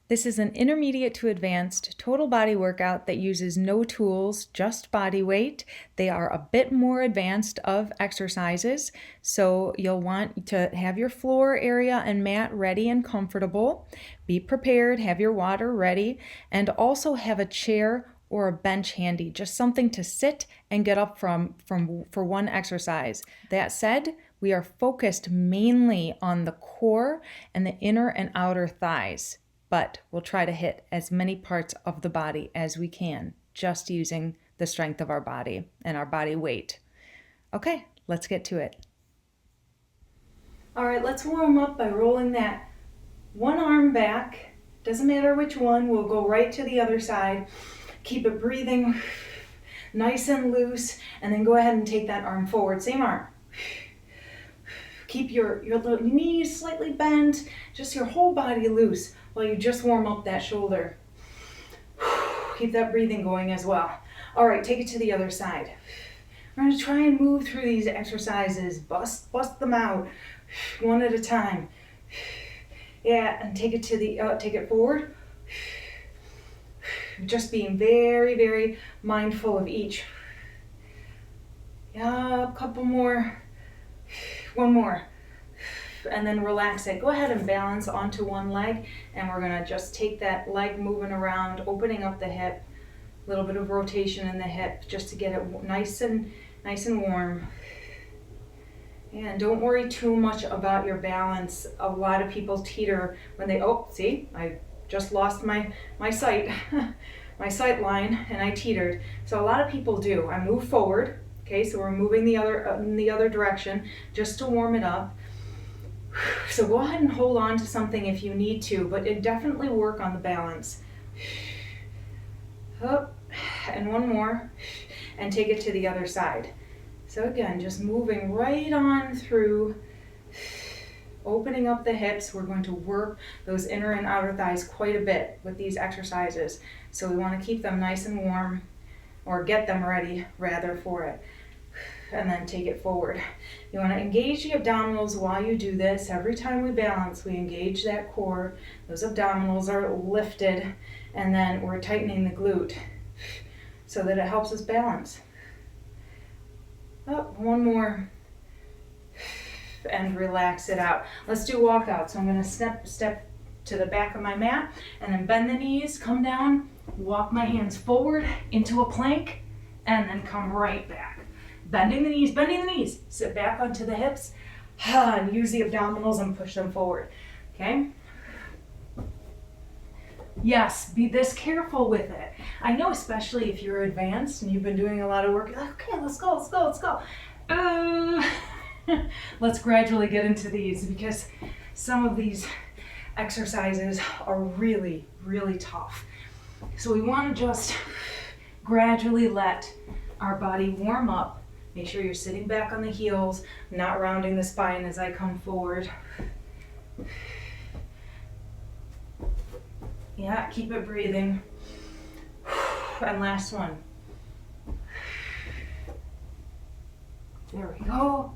This is an intermediate to advanced total body workout that uses no tools, just body weight. They are a bit more advanced of exercises, so you'll want to have your floor area and mat ready and comfortable. Be prepared, have your water ready, and also have a chair or a bench handy, just something to sit and get up from for one exercise. That said, we are focused mainly on the core and the inner and outer thighs, but we'll try to hit as many parts of the body as we can, just using the strength of our body and our body weight. Okay, let's get to it. All right, let's warm up by rolling that one arm back. Doesn't matter which one, we'll go right to the other side. Keep it breathing nice and loose, and then go ahead and take that arm forward, same arm. Keep your knees slightly bent, just your whole body loose while you just warm up that shoulder. Keep that breathing going as well. All right, take it to the other side. We're going to try and move through these exercises, bust them out one at a time. Yeah, and take it to the take it forward. Just being very, very mindful of each. Yeah, a couple more. One more. And then relax it. Go ahead and balance onto one leg, and we're gonna just take that leg moving around, opening up the hip, a little bit of rotation in the hip just to get it nice and warm. And don't worry too much about your balance. A lot of people teeter when they, see, I just lost my sight, my sight line, and I teetered. So a lot of people do. I move forward. Okay, so we're moving in the other direction just to warm it up. So go ahead and hold on to something if you need to, but definitely work on the balance. Up, and one more, and take it to the other side. So again, just moving right on through, opening up the hips. We're going to work those inner and outer thighs quite a bit with these exercises. So we want to keep them nice and warm, or get them ready rather for it. And then take it forward. You want to engage the abdominals while you do this. Every time we balance, we engage that core. Those abdominals are lifted, and then we're tightening the glute so that it helps us balance. Up, one more, and relax it out. Let's do walkout. So I'm going to step to the back of my mat, and then bend the knees, come down, walk my hands forward into a plank, and then come right back. Bending the knees, sit back onto the hips, and use the abdominals and push them forward, okay? Yes, be this careful with it. I know, especially if you're advanced and you've been doing a lot of work, you're like, okay, let's go. Let's gradually get into these, because some of these exercises are really, really tough. So we want to just gradually let our body warm up. Make sure you're sitting back on the heels, not rounding the spine as I come forward. Yeah, keep it breathing. And last one. There we go.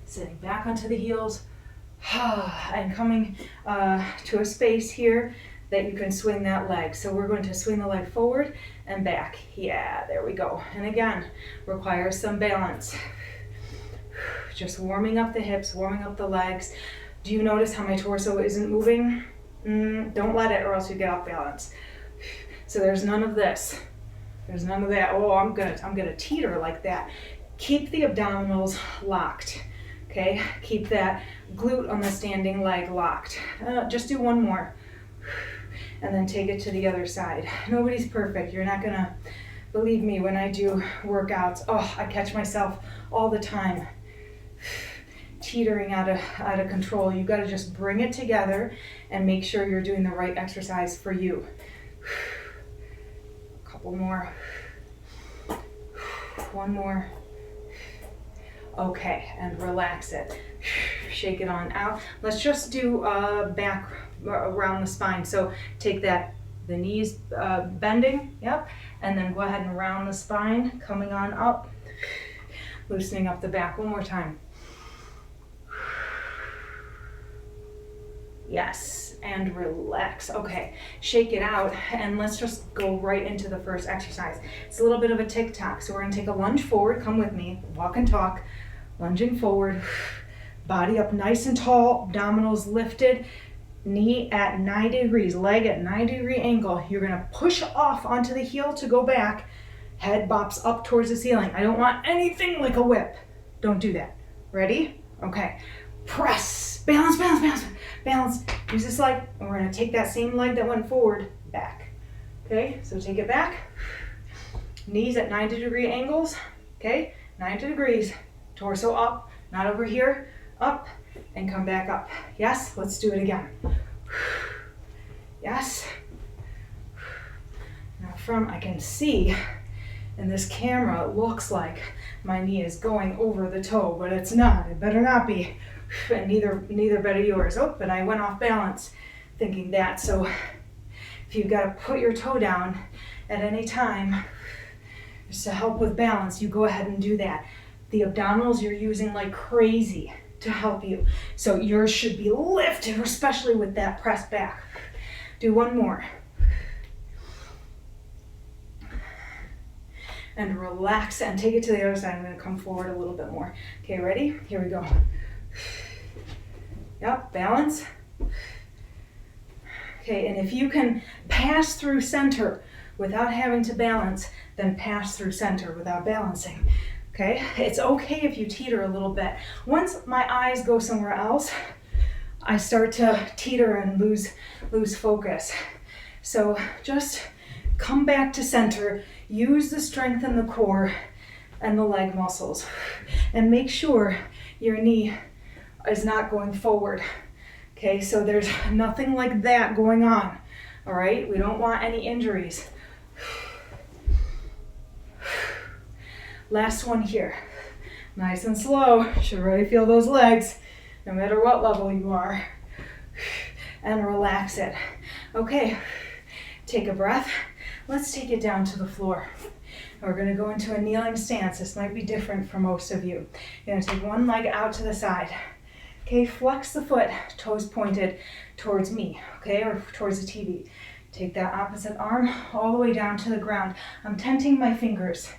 Sitting back onto the heels. And coming to a space here that you can swing that leg. So we're going to swing the leg forward and back. Yeah, there we go. And again, requires some balance. Just warming up the hips, warming up the legs. Do you notice how my torso isn't moving? Don't let it, or else you get off balance. So there's none of this. There's none of that. Oh, I'm gonna teeter like that. Keep the abdominals locked. Okay, keep that glute on the standing leg locked. Just do one more. And then take it to the other side. Nobody's perfect. You're not gonna believe me when I do workouts. Oh, I catch myself all the time teetering out of control. You gotta just bring it together and make sure you're doing the right exercise for you. A couple more. One more. Okay, and relax it. Shake it on out. Let's just do back around the spine. So take the knees bending, yep, and then go ahead and round the spine, coming on up, loosening up the back. One more time. Yes, and relax. Okay, shake it out, and let's just go right into the first exercise. It's a little bit of a tick-tock, so we're gonna take a lunge forward. Come with me, walk and talk, lunging forward, body up nice and tall, abdominals lifted, knee at 90 degrees, leg at 90-degree angle. You're gonna push off onto the heel to go back, head bops up towards the ceiling. I don't want anything like a whip. Don't do that. Ready? Okay. Press, balance, balance, balance, balance. Use this leg, and we're gonna take that same leg that went forward, back. Okay, so take it back. Knees at 90-degree angles, okay? 90 degrees, torso up, not over here, up, and come back up. Yes, let's do it again. Yes. Now I can see in this camera, it looks like my knee is going over the toe, but it's not. It better not be. And neither better yours. Oh, but I went off balance thinking that. So if you've got to put your toe down at any time just to help with balance, you go ahead and do that. The abdominals you're using like crazy to help you. So yours should be lifted, especially with that press back. Do one more. And relax and take it to the other side. I'm going to come forward a little bit more. Okay, ready? Here we go. Yep, balance. Okay, and if you can pass through center without having to balance, then pass through center without balancing. Okay, it's okay if you teeter a little bit. Once my eyes go somewhere else, I start to teeter and lose focus. So just come back to center, use the strength in the core and the leg muscles, and make sure your knee is not going forward. Okay, so there's nothing like that going on. All right, we don't want any injuries. Last one here. Nice and slow. Should really feel those legs, no matter what level you are. And relax it. Okay, take a breath. Let's take it down to the floor. We're gonna go into a kneeling stance. This might be different for most of you. You're gonna take one leg out to the side. Okay, flex the foot, toes pointed towards me, okay, or towards the TV. Take that opposite arm all the way down to the ground. I'm tenting my fingers.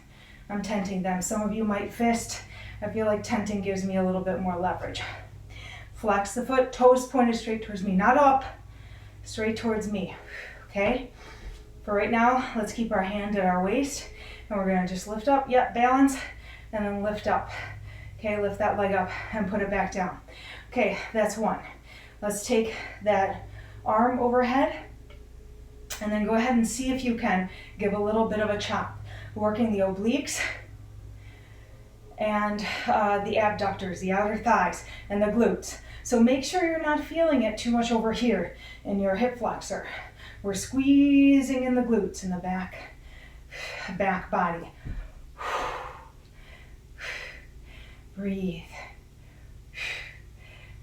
I'm tenting them. Some of you might fist. I feel like tenting gives me a little bit more leverage. Flex the foot, toes pointed straight towards me, not up, straight towards me, okay? For right now, let's keep our hand at our waist, and we're gonna just lift up, yep, balance, and then lift up. Okay, lift that leg up and put it back down. Okay, that's one. Let's take that arm overhead, and then go ahead and see if you can give a little bit of a chop, working the obliques and the abductors, the outer thighs, and the glutes. So make sure you're not feeling it too much over here in your hip flexor. We're squeezing in the glutes in the back body. Breathe.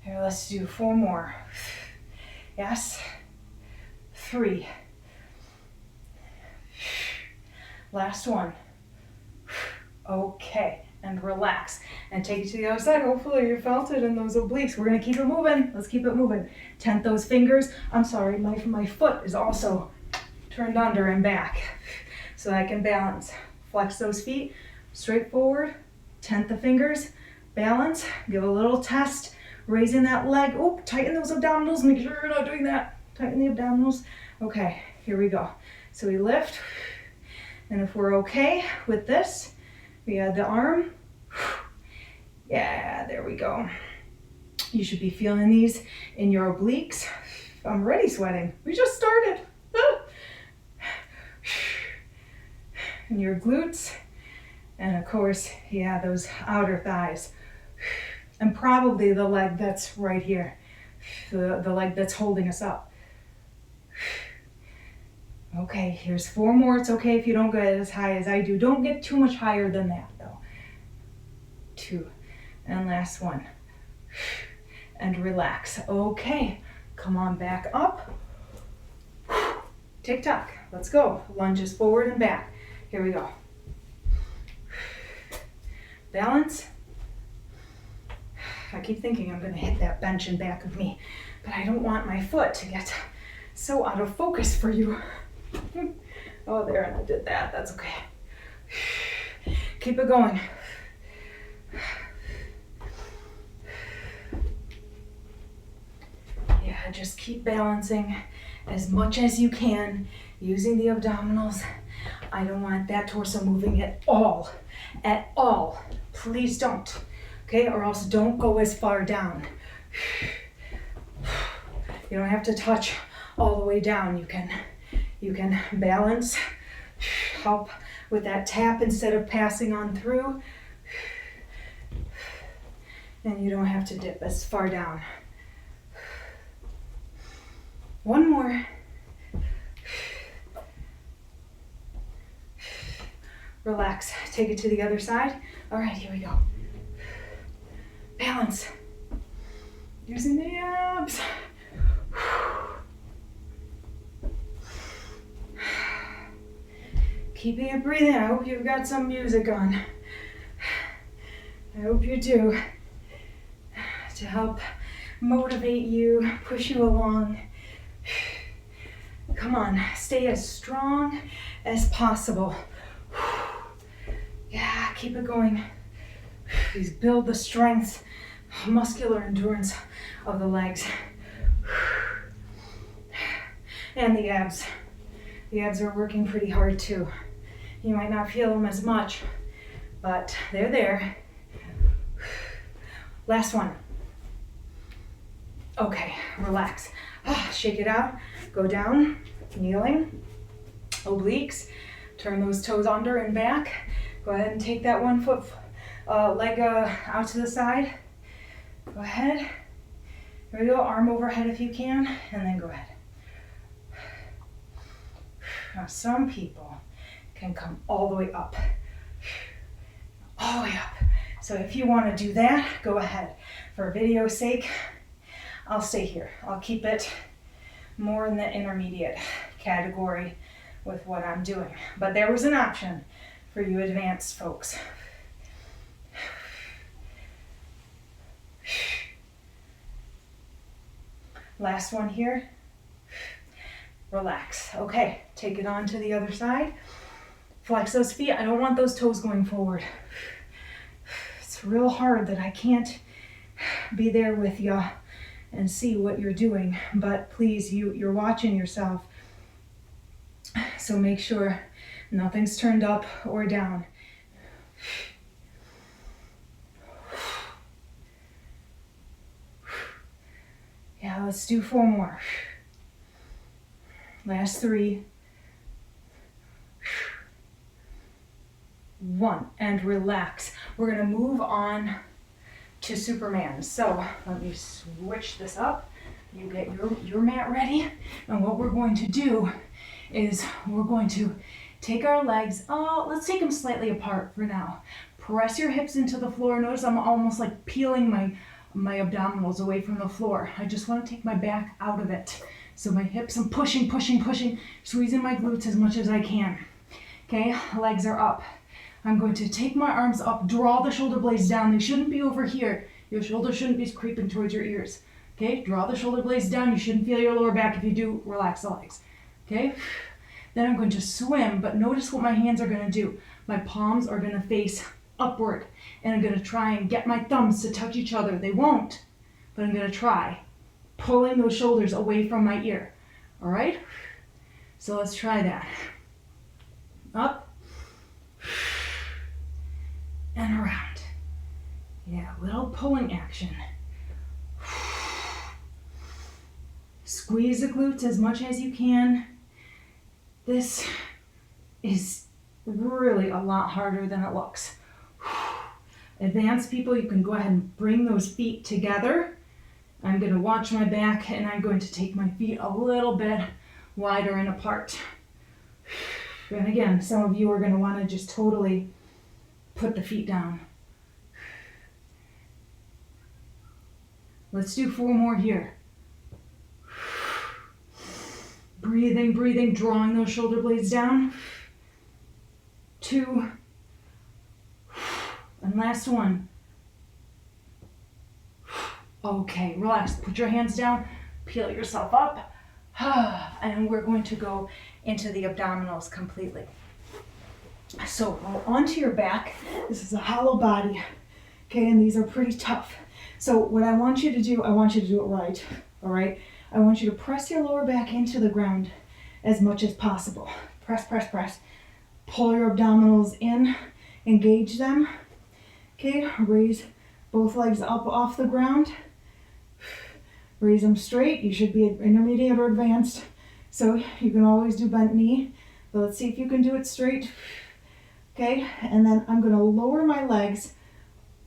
Here, let's do 4 more. Yes. 3. Last one. Okay, and relax. And take it to the other side. Hopefully you felt it in those obliques. We're gonna keep it moving. Let's keep it moving. Tent those fingers. I'm sorry, my foot is also turned under and back so I can balance. Flex those feet, straight forward, tent the fingers, balance, give a little test, raising that leg. Oh, tighten those abdominals, make sure you're not doing that. Tighten the abdominals. Okay, here we go. So we lift, and if we're okay with this, we add the arm. Yeah, there we go. You should be feeling these in your obliques. I'm already sweating. We just started. And your glutes, and of course, yeah, those outer thighs. And probably the leg that's right here, the leg that's holding us up. Okay, here's 4 more. It's okay if you don't get as high as I do. Don't get too much higher than that though. 2, and last one. And relax. Okay, come on back up. Tick tock, let's go. Lunges forward and back. Here we go. Balance. I keep thinking I'm gonna hit that bench in back of me. but I don't want my foot to get so out of focus for you. Oh, there, and I did that. That's okay. Keep it going. Yeah, just keep balancing as much as you can using the abdominals. I don't want that torso moving at all. At all. Please don't. Okay, or else don't go as far down. You don't have to touch all the way down. You can balance, help with that tap instead of passing on through. And you don't have to dip as far down. One more. Relax. Take it to the other side. All right, here we go. Balance. Using the abs. Keeping it breathing. I hope you've got some music on. I hope you do. To help motivate you, push you along. Come on, stay as strong as possible. Yeah, keep it going. Please build the strength, muscular endurance of the legs. And the abs. The abs are working pretty hard too. You might not feel them as much, but they're there. Last one. Okay, relax. Shake it out. Go down, kneeling, obliques. Turn those toes under and back. Go ahead and take that one foot leg out to the side. Go ahead. Here we go. Arm overhead if you can, and then go ahead. Now, some people can come all the way up. All the way up. So if you want to do that, go ahead. For video's sake, I'll stay here. I'll keep it more in the intermediate category with what I'm doing. But there was an option for you advanced folks. Last one here. Relax. Okay, take it on to the other side. Flex those feet. I don't want those toes going forward. It's real hard that I can't be there with you and see what you're doing, but please, you're watching yourself. So make sure nothing's turned up or down. Yeah, let's do 4 more. Last 3. 1, and relax. We're gonna move on to Superman. So let me switch this up. You get your mat ready. And what we're going to do is we're going to take our legs, let's take them slightly apart for now. Press your hips into the floor. Notice I'm almost like peeling my abdominals away from the floor. I just want to take my back out of it. So my hips, I'm pushing, squeezing my glutes as much as I can. Okay, legs are up. I'm going to take my arms up, draw the shoulder blades down. They shouldn't be over here. Your shoulders shouldn't be creeping towards your ears. Okay, draw the shoulder blades down. You shouldn't feel your lower back. If you do, relax the legs. Okay, then I'm going to swim, but notice what my hands are going to do. My palms are going to face upward, and I'm going to try and get my thumbs to touch each other. They won't, but I'm going to try pulling those shoulders away from my ear. All right, so let's try that. Up and around. Yeah, little pulling action. Squeeze the glutes as much as you can. This is really a lot harder than it looks. Advanced people, you can go ahead and bring those feet together. I'm going to watch my back, and I'm going to take my feet a little bit wider and apart. And again, some of you are going to want to just totally put the feet down. Let's do 4 more here. Breathing, drawing those shoulder blades down. 2. And last one. Okay, relax. Put your hands down. Peel yourself up. And we're going to go into the abdominals completely. So roll onto your back. This is a hollow body. Okay, and these are pretty tough. So what I want you to do, I want you to do it right. All right? I want you to press your lower back into the ground as much as possible. Press, press, press. Pull your abdominals in. Engage them. Okay, raise both legs up off the ground. Raise them straight. You should be intermediate or advanced. So you can always do bent knee. But let's see if you can do it straight. Okay, and then I'm going to lower my legs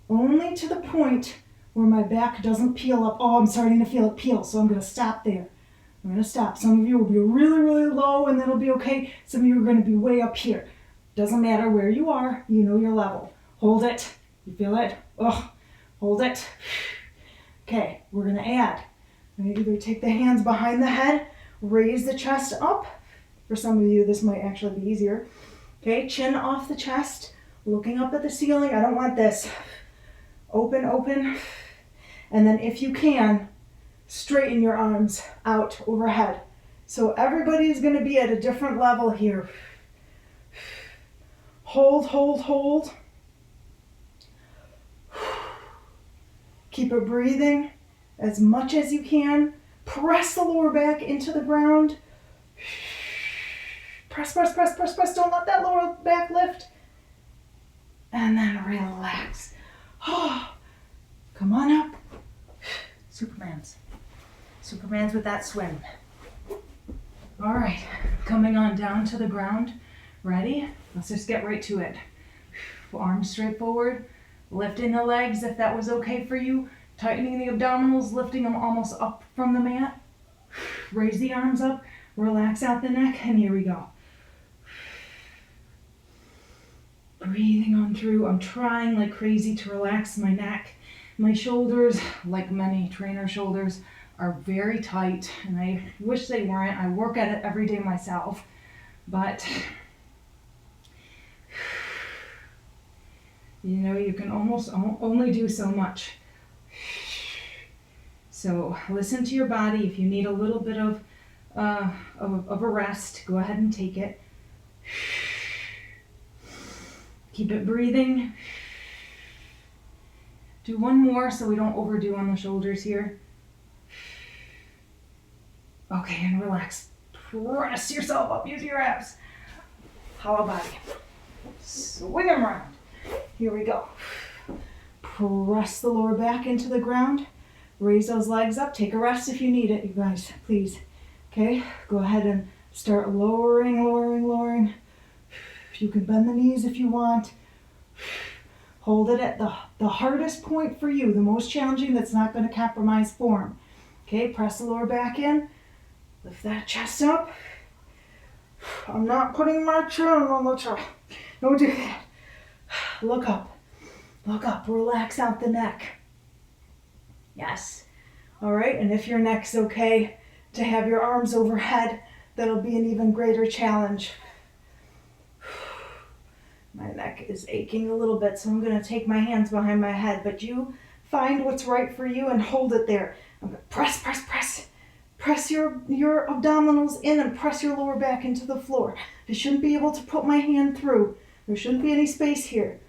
only to the point where my back doesn't peel up. Oh, I'm starting to feel it peel, so I'm going to stop there. I'm going to stop. Some of you will be really, really low and that'll be okay. Some of you are going to be way up here. Doesn't matter where you are, you know your level. Hold it. You feel it? Oh, hold it. Okay, we're going to add. I'm going to either take the hands behind the head, raise the chest up. For some of you, this might actually be easier. Okay, chin off the chest, looking up at the ceiling. I don't want this. Open, open. And then if you can, straighten your arms out overhead. So everybody's going to be at a different level here. Hold, hold, hold. Keep it breathing as much as you can. Press the lower back into the ground. Press, press, press, press, press. Don't let that lower back lift. And then relax. Oh, come on up. Supermans. Supermans with that swim. All right, coming on down to the ground. Ready? Let's just get right to it. Arms straight forward. Lifting the legs if that was okay for you. Tightening the abdominals, lifting them almost up from the mat. Raise the arms up. Relax out the neck, and here we go. Breathing on through. I'm trying like crazy to relax my neck. My shoulders, like many trainer shoulders, are very tight, and I wish they weren't. I work at it every day myself, but you know, you can almost only do so much. So listen to your body. If you need a little bit of a rest, go ahead and take it. Keep it breathing. Do one more so we don't overdo on the shoulders here. Okay, and relax. Press yourself up. Use your abs. Hollow body. Swing them around. Here we go. Press the lower back into the ground. Raise those legs up. Take a rest if you need it, you guys, please. Okay, go ahead and start lowering, lowering, lowering. You can bend the knees if you want. Hold it at the hardest point for you, the most challenging, that's not going to compromise form. Okay, press the lower back in. Lift that chest up. I'm not putting my chin on the chest. Don't do that. Look up. Look up. Relax out the neck. Yes. All right, and if your neck's okay to have your arms overhead, that'll be an even greater challenge. My neck is aching a little bit, so I'm going to take my hands behind my head, but you find what's right for you and hold it there. I'm going to press, press, press. Press your abdominals in and press your lower back into the floor. I shouldn't be able to put my hand through. There shouldn't be any space here.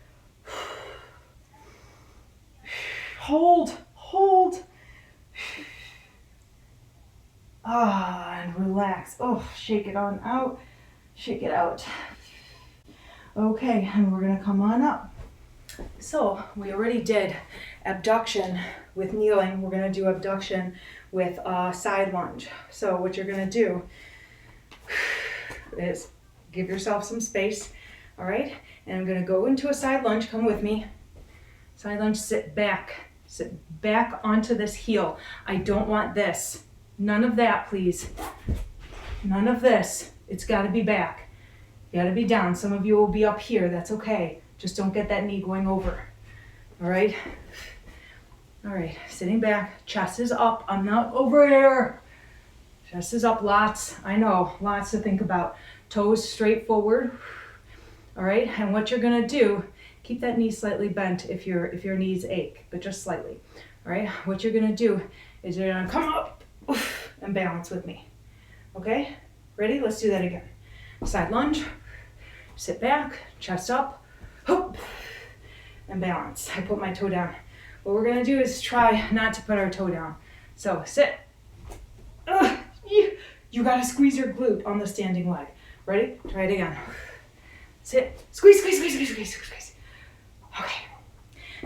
Hold, hold. And relax. Oh, shake it on out. Shake it out. Okay, and we're going to come on up. So we already did abduction with kneeling. We're going to do abduction with a side lunge. So what you're going to do is give yourself some space, all right? And I'm going to go into a side lunge. Come with me. Side lunge, sit back onto this heel. I don't want this. None of that, please. None of this. It's got to be back. You got to be down. Some of you will be up here. That's okay. Just don't get that knee going over. All right? All right. Sitting back. Chest is up. I'm not over here. Chest is up. Lots. I know. Lots to think about. Toes straight forward. All right? And what you're going to do, keep that knee slightly bent if your knees ache, but just slightly. All right? What you're going to do is you're going to come up. and balance with me. Okay? Ready? Let's do that again. Side lunge, sit back, chest up, hoop, and balance. I put my toe down. What we're gonna do is try not to put our toe down. So sit. You gotta squeeze your glute on the standing leg. Ready? Try it again. Sit, squeeze, squeeze, squeeze, squeeze, squeeze, squeeze. Okay.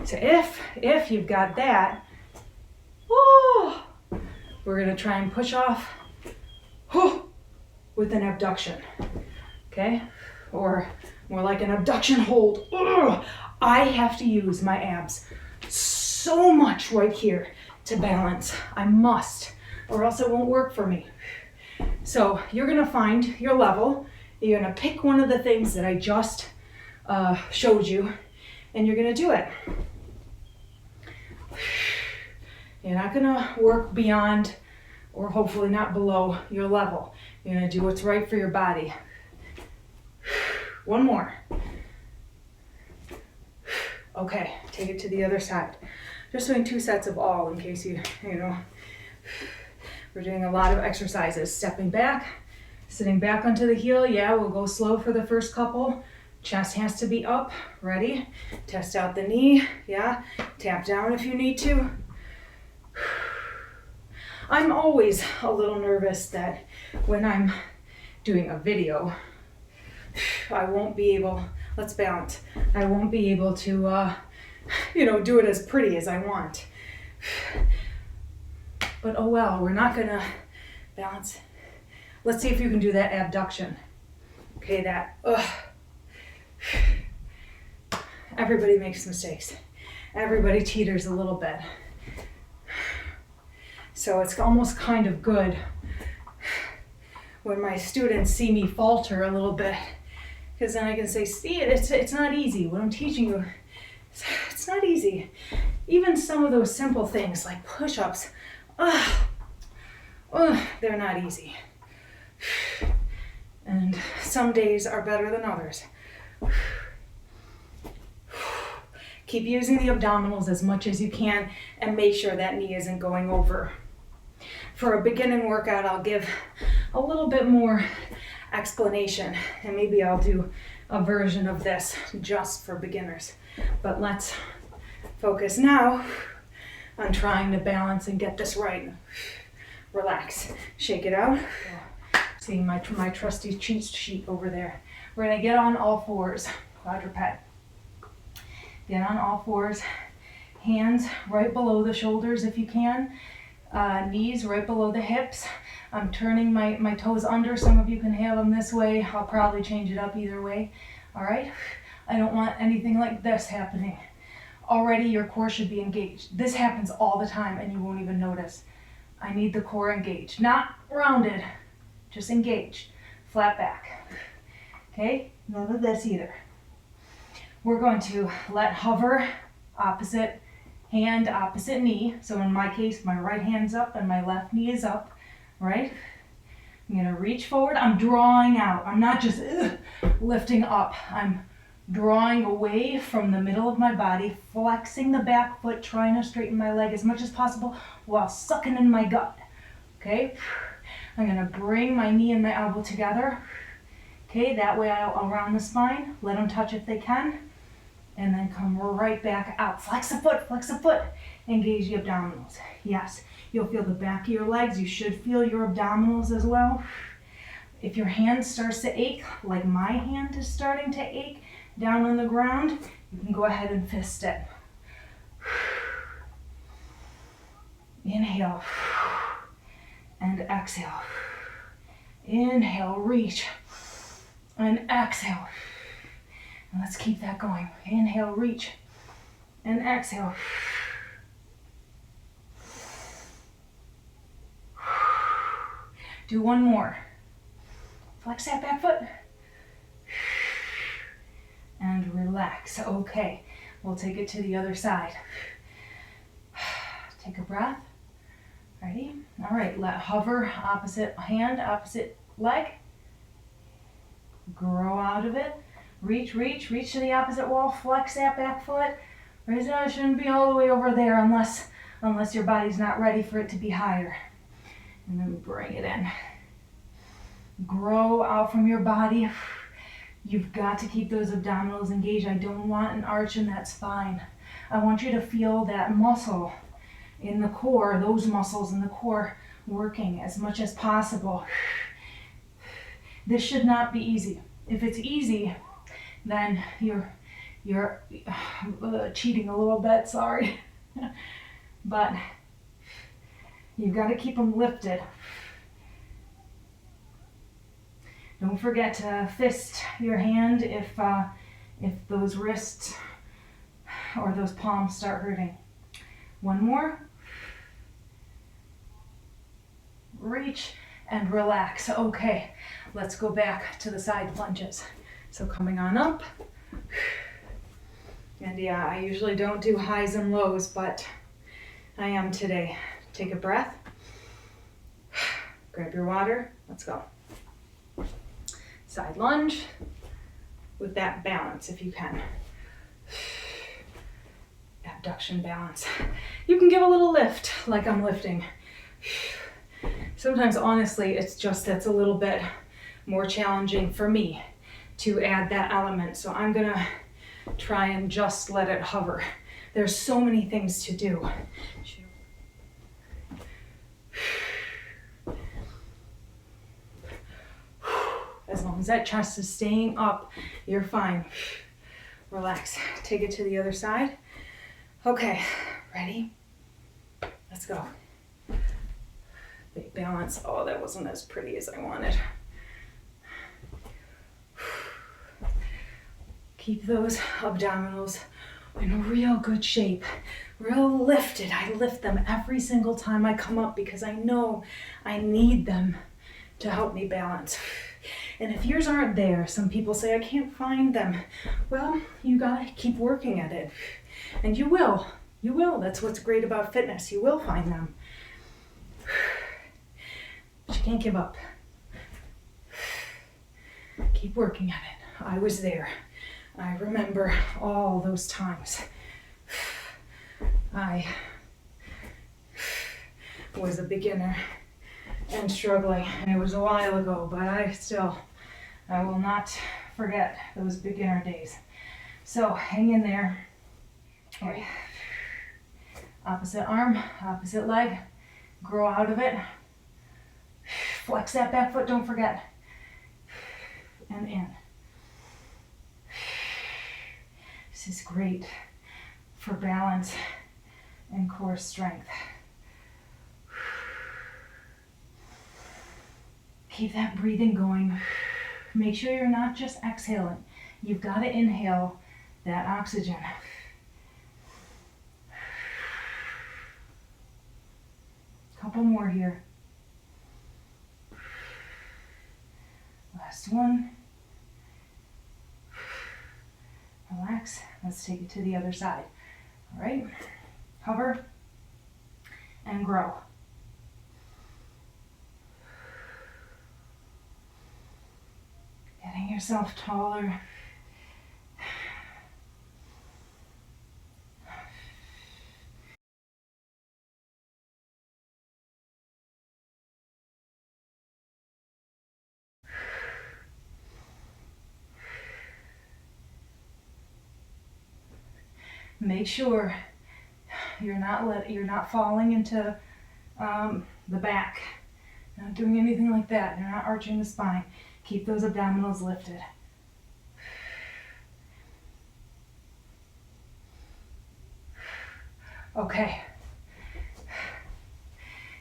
So if you've got that, we're gonna try and push off with an abduction. Okay? Or more like an abduction hold. I have to use my abs so much right here to balance. I must, or else it won't work for me. So you're gonna find your level. You're gonna pick one of the things that I just showed you, and you're gonna do it. You're not gonna work beyond, or hopefully not below, your level. You're gonna do what's right for your body. One more. Okay, take it to the other side. Just doing 2 sets of all in case you know. We're doing a lot of exercises. Stepping back, sitting back onto the heel. Yeah, we'll go slow for the first couple. Chest has to be up. Ready? Test out the knee. Yeah, tap down if you need to. I'm always a little nervous that when I'm doing a video, I won't be able, let's balance, I won't be able to, do it as pretty as I want. But oh well, we're not gonna balance. Let's see if you can do that abduction. Okay, that, Everybody makes mistakes. Everybody teeters a little bit. So it's almost kind of good when my students see me falter a little bit, because then I can say, see, it's not easy. What I'm teaching you, it's not easy. Even some of those simple things like push-ups, they're not easy. And some days are better than others. Keep using the abdominals as much as you can and make sure that knee isn't going over. For a beginning workout, I'll give a little bit more explanation, and maybe I'll do a version of this just for beginners. But let's focus now on trying to balance and get this right. Relax, shake it out. Seeing my trusty cheat sheet over there. We're gonna get on all fours, quadruped. Get on all fours, hands right below the shoulders if you can. Knees right below the hips. I'm turning my toes under. Some of you can have them this way. I'll probably change it up either way. All right? I don't want anything like this happening. Already your core should be engaged. This happens all the time and you won't even notice. I need the core engaged. Not rounded, just engaged. Flat back. Okay? None of this either. We're going to let hover, opposite hand, opposite knee. So in my case, my right hand's up and my left knee is up, right? I'm gonna reach forward. I'm drawing out. I'm not just lifting up. I'm drawing away from the middle of my body, flexing the back foot, trying to straighten my leg as much as possible while sucking in my gut, okay? I'm gonna bring my knee and my elbow together, okay? That way I'll round the spine, let them touch if they can, and then come right back out. Flex the foot, engage the abdominals. Yes, you'll feel the back of your legs. You should feel your abdominals as well. If your hand starts to ache, like my hand is starting to ache down on the ground, you can go ahead and fist it. Inhale and exhale. Inhale, reach, and exhale. And let's keep that going. Inhale, reach, and exhale. Do one more. Flex that back foot. And relax. Okay, we'll take it to the other side. Take a breath. Ready? All right, let hover, opposite hand, opposite leg. Grow out of it. Reach to the opposite wall. Flex that back foot. Raise it up. It shouldn't be all the way over there unless your body's not ready for it to be higher. And then bring it in. Grow out from your body. You've got to keep those abdominals engaged. I don't want an arch in that spine. I want you to feel that muscle in the core, those muscles in the core working as much as possible. This should not be easy. If it's easy, then you're cheating a little bit, sorry. But you've got to keep them lifted. Don't forget to fist your hand if those wrists or those palms start hurting. One more. Reach and relax. Okay, let's go back to the side lunges. So coming on up. And yeah, I usually don't do highs and lows, but I am today. Take a breath. Grab your water. Let's go. Side lunge with that balance if you can. Abduction balance. You can give a little lift like I'm lifting. Sometimes honestly it's a little bit more challenging for me to add that element, so I'm gonna try and just let it hover. There's so many things to do. As long as that chest is staying up, you're fine. Relax. Take it to the other side. Okay, ready? Let's go. Big balance. Oh, that wasn't as pretty as I wanted. Keep those abdominals in real good shape, real lifted. I lift them every single time I come up because I know I need them to help me balance. And if yours aren't there, some people say, I can't find them. Well, you gotta keep working at it. And you will. You will. That's what's great about fitness. You will find them. But you can't give up. Keep working at it. I was there. I remember all those times. I was a beginner and struggling, and it was a while ago, but I will not forget those beginner days. So hang in there. All right. Opposite arm, opposite leg, grow out of it. Flex that back foot, don't forget. And in. This is great for balance and core strength. Keep that breathing going. Make sure you're not just exhaling. You've got to inhale that oxygen. Couple more here. Last one. Relax. Let's take it to the other side. All right. Hover and grow. Getting yourself taller. Make sure you're not falling into the back. Not doing anything like that. You're not arching the spine. Keep those abdominals lifted. Okay.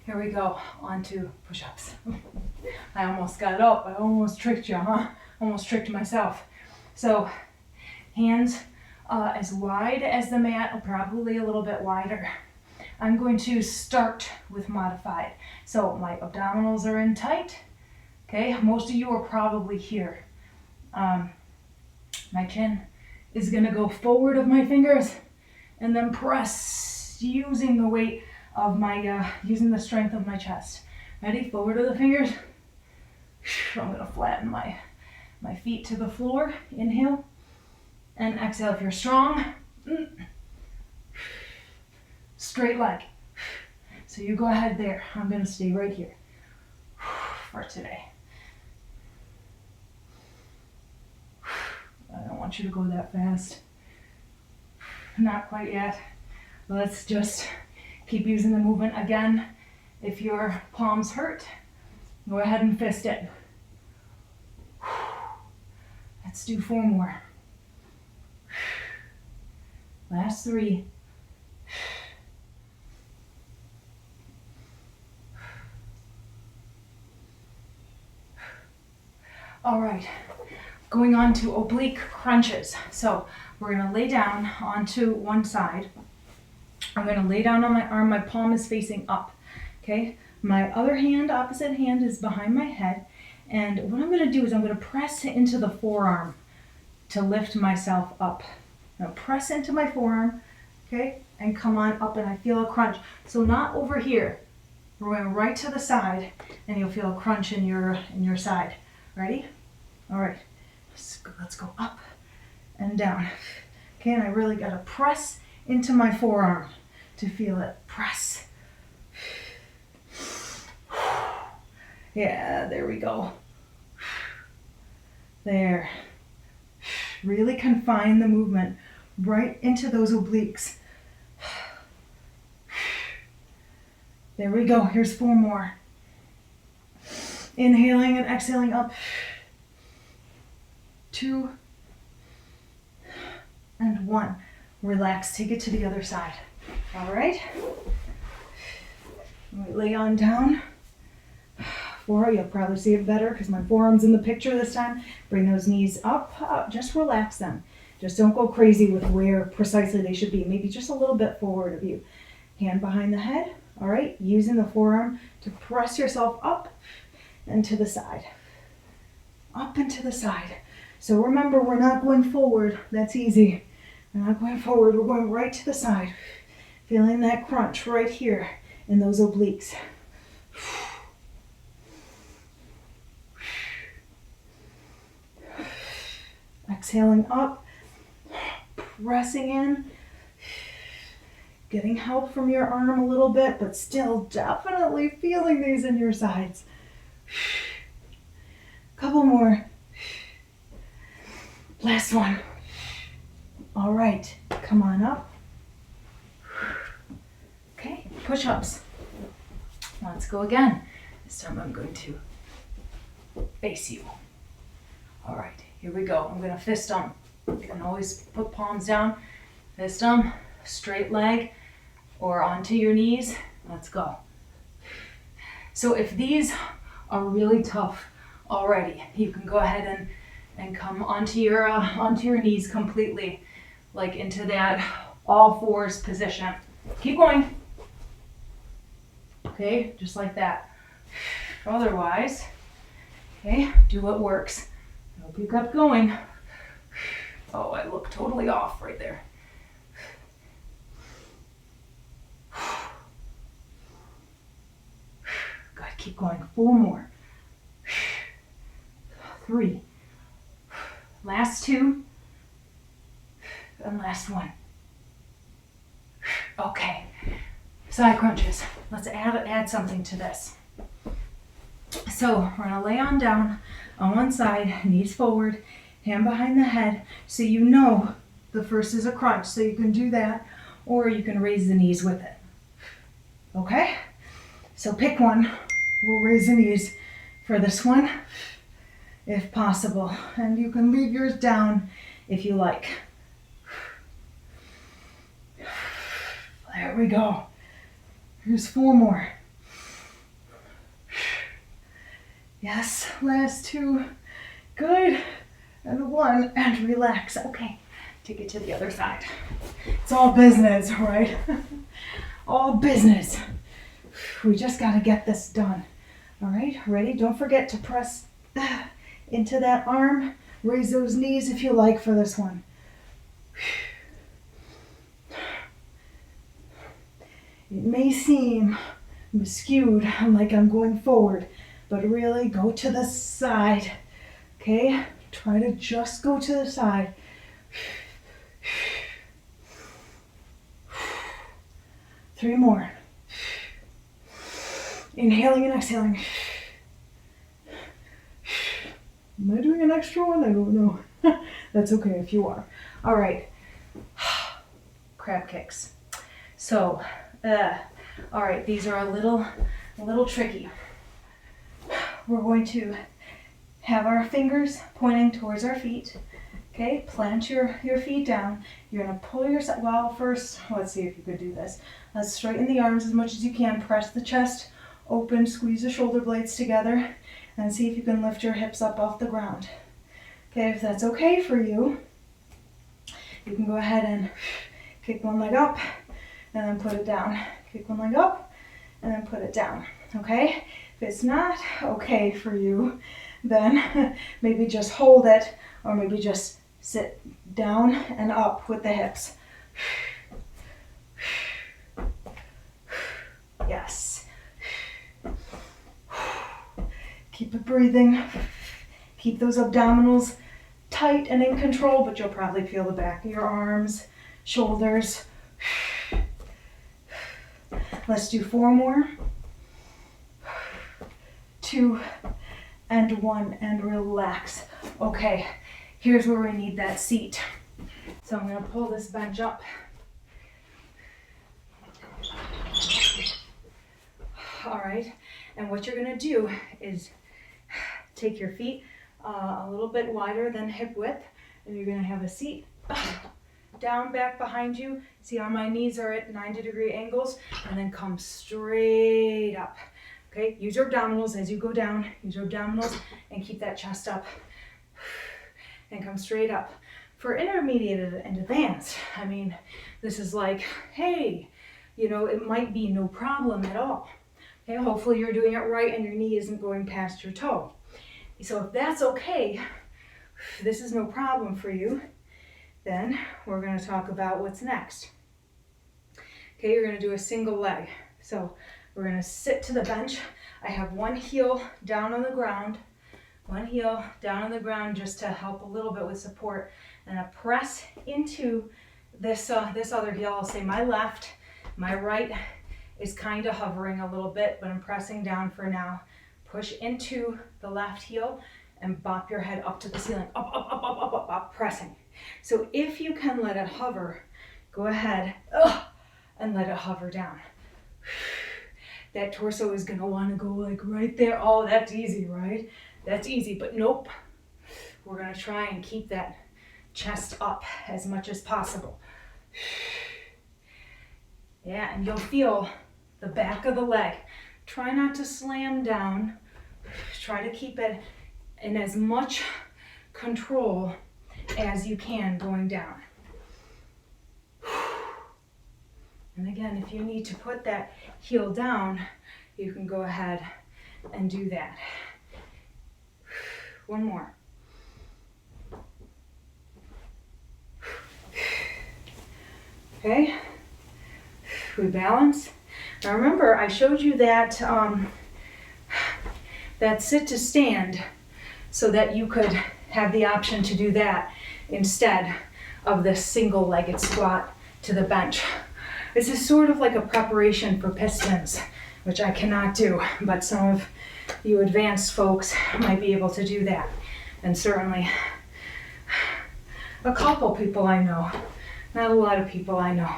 Here we go. On to push-ups. I almost got up. I almost tricked you, huh? Almost tricked myself. So, hands as wide as the mat, or probably a little bit wider. I'm going to start with modified. So my abdominals are in tight. Okay, most of you are probably here. My chin is gonna go forward of my fingers and then press using the weight of my, using the strength of my chest. Ready? Forward of the fingers. I'm gonna flatten my feet to the floor. Inhale. And exhale if you're strong. Straight leg. So you go ahead there. I'm gonna stay right here. for today. I don't want you to go that fast. Not quite yet. Let's just keep using the movement again. If your palms hurt, go ahead and fist it. Let's do 4 more. Last 3. All right, going on to oblique crunches. So we're gonna lay down onto one side. I'm gonna lay down on my arm, my palm is facing up, okay? My other hand, opposite hand, is behind my head. And what I'm gonna do is I'm gonna press into the forearm to lift myself up. Now press into my forearm, okay? And come on up, and I feel a crunch. So not over here. We're going right to the side, and you'll feel a crunch in your side. Ready? All right, let's go up and down. Okay, and I really gotta press into my forearm to feel it. Press. Yeah, there we go. There. Really confine the movement right into those obliques. There we go. Here's 4 more. Inhaling and exhaling up. 2 and 1. Relax. Take it to the other side. All right. Lay on down. 4. You'll probably see it better because my forearm's in the picture this time. Bring those knees up. Just relax them. Just don't go crazy with where precisely they should be. Maybe just a little bit forward of you. Hand behind the head. All right. Using the forearm to press yourself up and to the side. Up and to the side. So remember, we're not going forward. That's easy. We're not going forward. We're going right to the side. Feeling that crunch right here in those obliques. Exhaling up. Pressing in. Getting help from your arm a little bit, but still definitely feeling these in your sides. Couple more. Last one. All right, come on up. Okay, push-ups. Let's go again. This time I'm going to face you. All right, here we go. I'm gonna fist them. You can always put palms down, fist them, straight leg, or onto your knees. Let's go. So if these are really tough already, you can go ahead and come onto your knees completely, like into that all fours position. Keep going. Okay, just like that. Otherwise, okay, do what works. I hope you kept going. Oh, I look totally off right there. Good, keep going. 4 more. 3. Last 2. And last 1. Okay. Side crunches. Let's add something to this. So we're gonna lay on down on one side, knees forward, hand behind the head. So you know the first is a crunch, so you can do that, or you can raise the knees with it. Okay? So pick one. We'll raise the knees for this one, if possible. And you can leave yours down if you like. There we go. Here's 4 more. Yes, last 2. Good. And 1, and relax. Okay, take it to the other side. It's all business, right? All business. We just got to get this done. All right, ready? Don't forget to press into that arm. Raise those knees if you like for this one. It may seem skewed, like I'm going forward, but really go to the side, okay? Try to just go to the side. 3 more. Inhaling and exhaling. Am I doing an extra one? I don't know. That's okay if you are. All right. Crab kicks. So, all right, these are a little tricky. We're going to have our fingers pointing towards our feet. Okay, plant your feet down. You're gonna pull yourself, well, first, let's see if you could do this. Let's straighten the arms as much as you can. Press the chest open, squeeze the shoulder blades together, and see if you can lift your hips up off the ground. Okay, if that's okay for you, you can go ahead and kick one leg up and then put it down. Kick one leg up and then put it down, okay? If it's not okay for you, then maybe just hold it, or maybe just sit down and up with the hips. Yes. Keep it breathing. Keep those abdominals tight and in control, but you'll probably feel the back of your arms, shoulders. Let's do 4 more. 2 and 1, and relax. Okay, here's where we need that seat. So I'm gonna pull this bench up. All right, and what you're gonna do is take your feet a little bit wider than hip width, and you're gonna have a seat down back behind you. See how my knees are at 90-degree angles, and then come straight up. Okay, use your abdominals as you go down. Use your abdominals and keep that chest up. And come straight up. For intermediate and advanced, I mean, this is like, hey, you know, it might be no problem at all. Okay, hopefully you're doing it right and your knee isn't going past your toe. So if that's okay, this is no problem for you, then we're going to talk about what's next. Okay, you're going to do a single leg. So we're going to sit to the bench. I have one heel down on the ground, one heel down on the ground just to help a little bit with support. And I press into this other heel. I'll say my left, my right is kind of hovering a little bit, but I'm pressing down for now. Push into the left heel and bop your head up to the ceiling. Up, up, up, up, up, up, up, pressing. So if you can let it hover, go ahead and let it hover down. That torso is gonna wanna go like right there. Oh, that's easy, right? That's easy, but nope. We're gonna try and keep that chest up as much as possible. Yeah, and you'll feel the back of the leg. Try not to slam down. Try to keep it in as much control as you can going down. And again, if you need to put that heel down, you can go ahead and do that. One more. Okay, we balance. Now remember, I showed you that that sit to stand so that you could have the option to do that instead of this single-legged squat to the bench. This is sort of like a preparation for pistons, which I cannot do, but some of you advanced folks might be able to do that. And certainly a couple people I know, not a lot of people I know,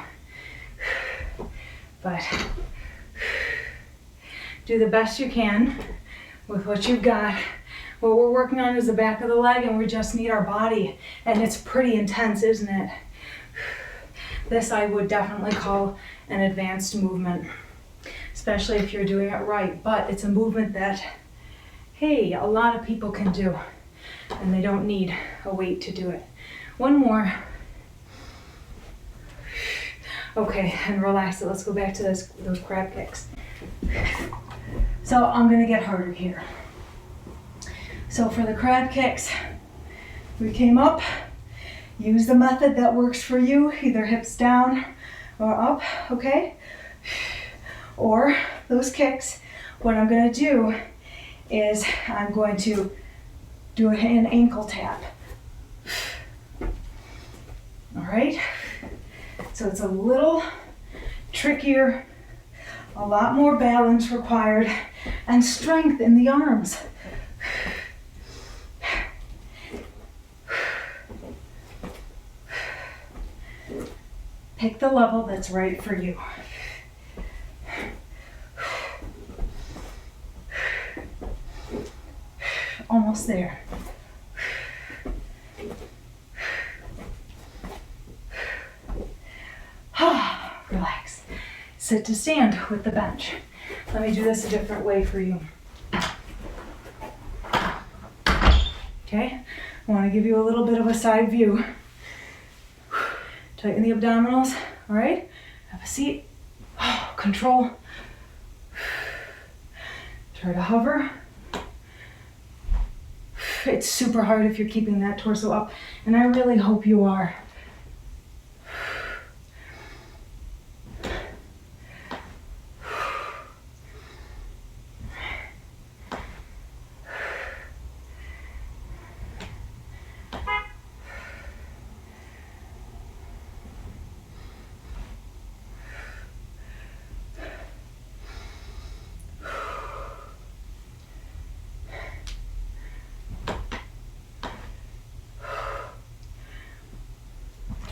but do the best you can with what you've got. What we're working on is the back of the leg, and we just need our body, and it's pretty intense, isn't it? This I would definitely call an advanced movement, especially if you're doing it right, but it's a movement that, hey, a lot of people can do, and they don't need a weight to do it. One more. Okay, and relax it. Let's go back to those crab kicks. So I'm gonna get harder here. So for the crab kicks, we came up. Use the method that works for you, either hips down or up, okay? Or those kicks, what I'm gonna do is I'm going to do an ankle tap. All right? So it's a little trickier, a lot more balance required, and strength in the arms. Pick the level that's right for you. Almost there. Relax. Sit to stand with the bench. Let me do this a different way for you. Okay, I want to give you a little bit of a side view. Tighten the abdominals, all right? Have a seat. Control. Try to hover. It's super hard if you're keeping that torso up, and I really hope you are.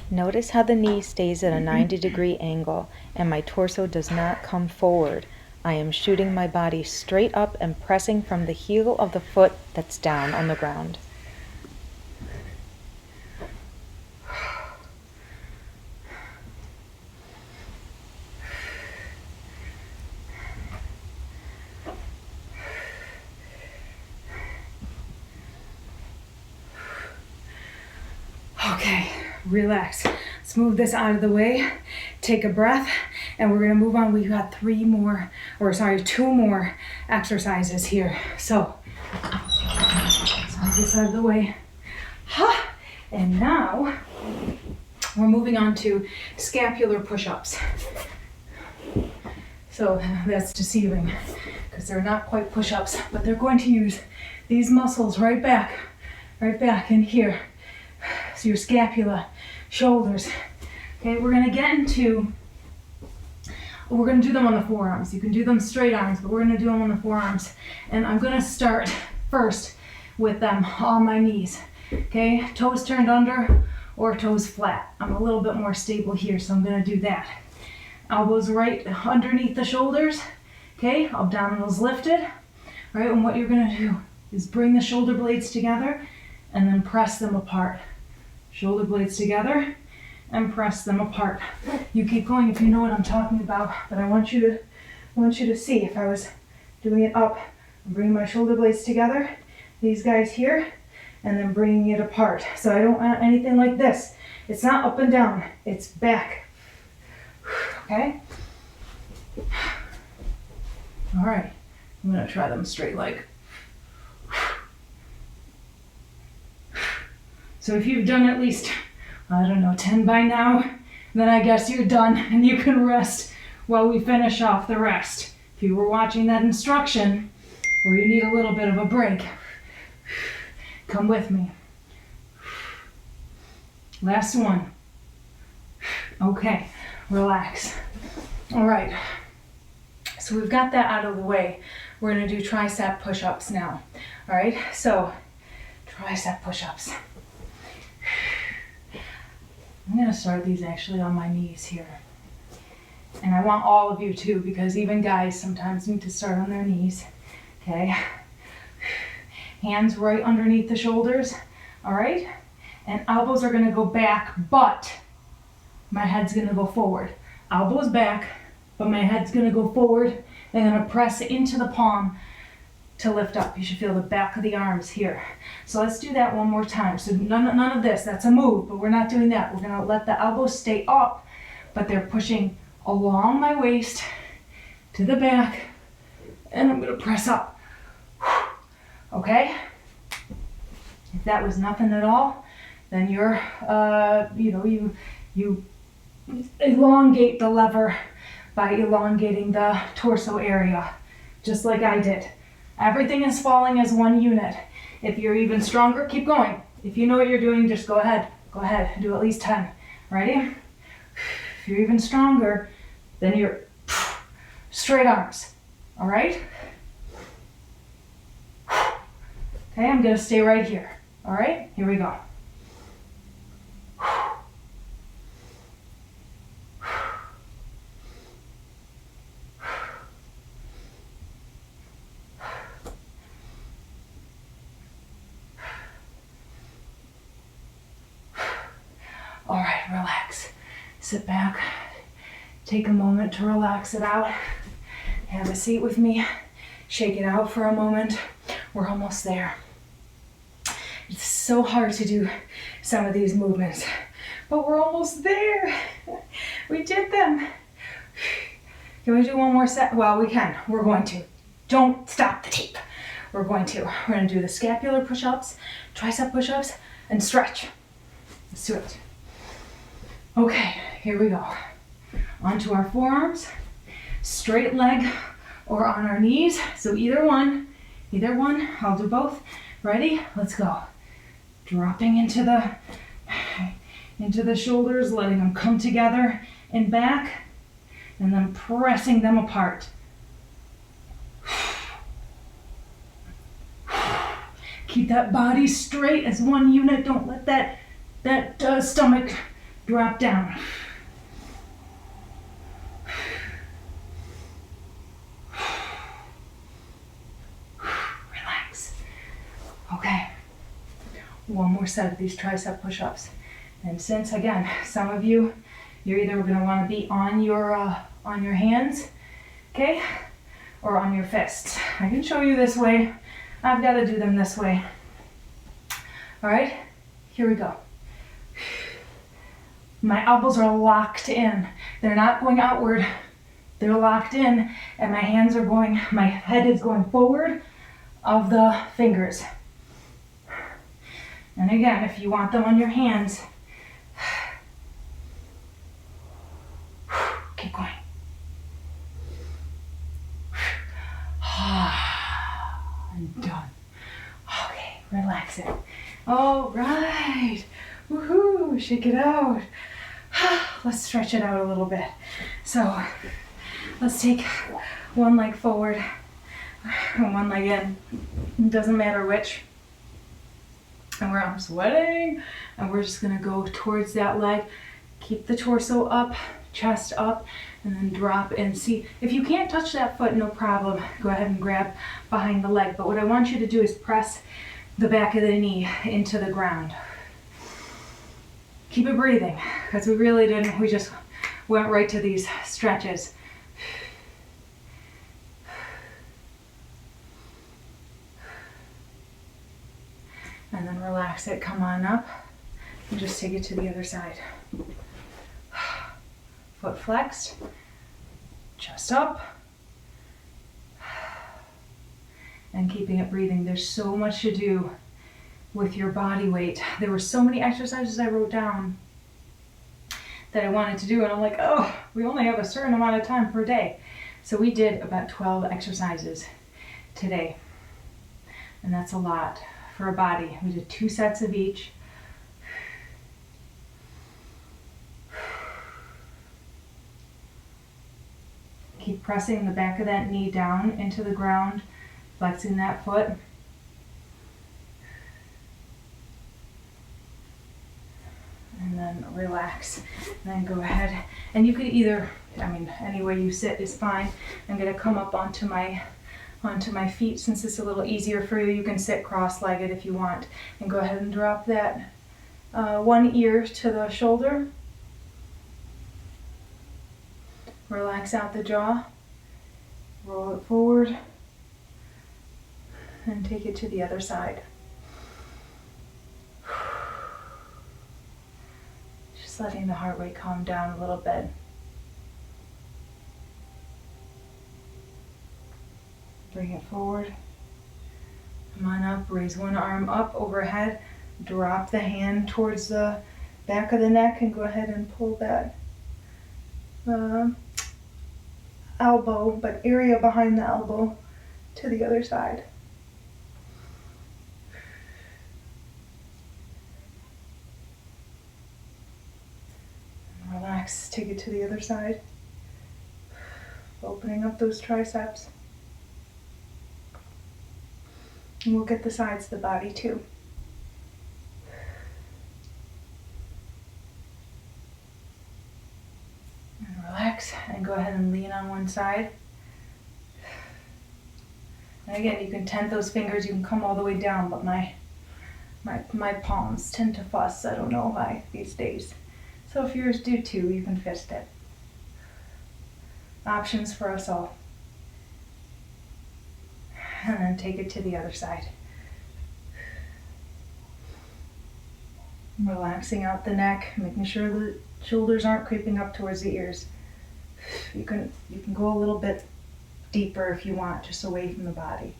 Notice how the knee stays at a 90-degree angle and my torso does not come forward. I am shooting my body straight up and pressing from the heel of the foot that's down on the ground. Okay, relax. Let's move this out of the way. Take a breath, and we're gonna move on. We've got two more exercises here. So, let's move this out of the way. And now, we're moving on to scapular push-ups. So that's deceiving, because they're not quite push-ups, but they're going to use these muscles right back in here. So your scapula, shoulders. Okay, we're gonna do them on the forearms. You can do them straight arms, but we're gonna do them on the forearms. And I'm gonna start first with them on my knees. Okay, toes turned under or toes flat. I'm a little bit more stable here, so I'm gonna do that. Elbows right underneath the shoulders. Okay, abdominals lifted. All right, and what you're gonna do is bring the shoulder blades together and then press them apart. Shoulder blades together and press them apart. You keep going if you know what I'm talking about, but I want you to see if I was doing it up. I'm bringing my shoulder blades together, these guys here, and then bringing it apart. So I don't want anything like this. It's not up and down, it's back. Okay? All right, I'm gonna try them straight leg. So if you've done at least, 10 by now, then I guess you're done and you can rest while we finish off the rest. If you were watching that instruction, or you need a little bit of a break, come with me. Last one. Okay, relax. All right, so we've got that out of the way. We're gonna do tricep push-ups now. All right, so tricep push-ups. I'm gonna start these actually on my knees here. And I want all of you too, because even guys sometimes need to start on their knees. Okay, hands right underneath the shoulders, all right? And elbows are gonna go back, but my head's gonna go forward. Elbows back, but my head's gonna go forward. I'm gonna press into the palm to lift up. You should feel the back of the arms here. So let's do that one more time. So none of this, that's a move, but we're not doing that. We're gonna let the elbows stay up, but they're pushing along my waist to the back, and I'm gonna press up. Okay? If that was nothing at all, then you're, you elongate the lever by elongating the torso area, just like I did. Everything is falling as one unit. If you're even stronger, keep going. If you know what you're doing, just go ahead. Go ahead, do at least 10. Ready? If you're even stronger, then you're straight arms. All right? Okay, I'm gonna stay right here. All right, here we go. relax. Sit back. Take a moment to relax it out. Have a seat with me. Shake it out for a moment. We're almost there. It's so hard to do some of these movements, but we're almost there. We did them. Can we do one more set? Well, we can. We're going to. Don't stop the tape. We're going to do the scapular push-ups, tricep push-ups, and stretch. Let's do it. Okay, here we go. Onto our forearms, straight leg or on our knees. So either one, I'll do both. Ready? Let's go. Dropping into the shoulders, letting them come together and back, and then pressing them apart. Keep that body straight as one unit. Don't let that stomach drop down. Relax. Okay. One more set of these tricep push-ups. And since, again, some of you're either going to want to be on your hands, okay, or on your fists. I can show you this way. I've got to do them this way. All right, here we go. My elbows are locked in. They're not going outward. They're locked in, and my head is going forward of the fingers. And again, if you want them on your hands, keep going. I'm done. Okay, relax it. All right. Woohoo, shake it out. Let's stretch it out a little bit. So let's take one leg forward and one leg in. It doesn't matter which. And I'm sweating. And we're just gonna go towards that leg. Keep the torso up, chest up, and then drop in. See, if you can't touch that foot, no problem. Go ahead and grab behind the leg. But what I want you to do is press the back of the knee into the ground. Keep it breathing, because we just went right to these stretches. And then relax it, come on up, and just take it to the other side. Foot flexed, chest up, and keeping it breathing. There's so much to do with your body weight. There were so many exercises I wrote down that I wanted to do, and I'm like, oh, we only have a certain amount of time per day. So we did about 12 exercises today, and that's a lot for a body. We did 2 sets of each. Keep pressing the back of that knee down into the ground, flexing that foot. And then relax. And then go ahead. And you could either, any way you sit is fine. I'm gonna come up onto my feet since it's a little easier for you. You can sit cross-legged if you want. And go ahead and drop that one ear to the shoulder. Relax out the jaw. Roll it forward. And take it to the other side. Just letting the heart rate calm down a little bit. Bring it forward. Come on up, raise one arm up overhead. Drop the hand towards the back of the neck and go ahead and pull that elbow, but area behind the elbow, to the other side. And relax, take it to the other side. Opening up those triceps. And we'll get the sides of the body too. And relax and go ahead and lean on one side. And again, you can tent those fingers, you can come all the way down, but my palms tend to fuss. I don't know why these days. So if yours do too, you can fist it. Options for us all. And then take it to the other side. Relaxing out the neck, making sure the shoulders aren't creeping up towards the ears. You can go a little bit deeper if you want, just away from the body.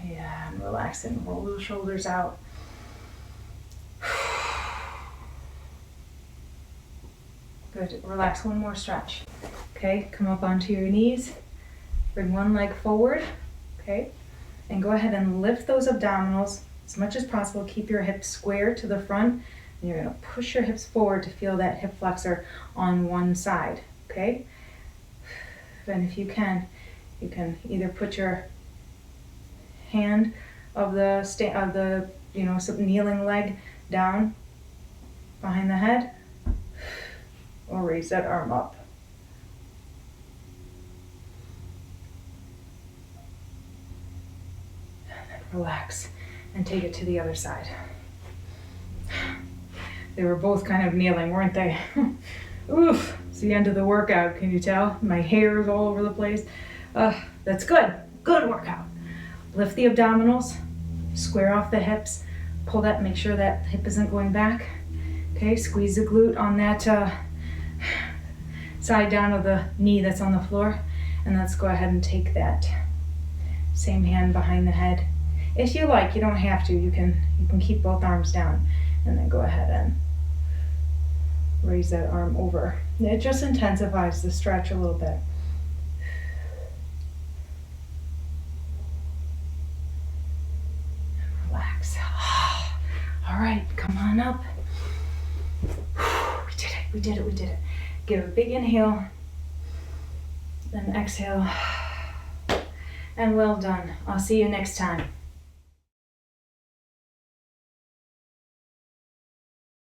Yeah, and relax and roll those shoulders out. Good. Relax, one more stretch. Okay, come up onto your knees. Bring one leg forward. Okay, and go ahead and lift those abdominals as much as possible. Keep your hips square to the front. And you're going to push your hips forward to feel that hip flexor on one side. Okay, and if you can either put your hand of the kneeling leg down behind the head, or raise that arm up. And then relax and take it to the other side. They were both kind of kneeling, weren't they? Oof, it's the end of the workout, can you tell? My hair is all over the place. That's good, good workout. Lift the abdominals, square off the hips, pull that, make sure that hip isn't going back. Okay, squeeze the glute on that side down of the knee that's on the floor. And let's go ahead and take that same hand behind the head. If you like, you don't have to, you can keep both arms down and then go ahead and raise that arm over. It just intensifies the stretch a little bit. Relax. All right, come on up. We did it. Give a big inhale, then exhale, and well done. I'll see you next time.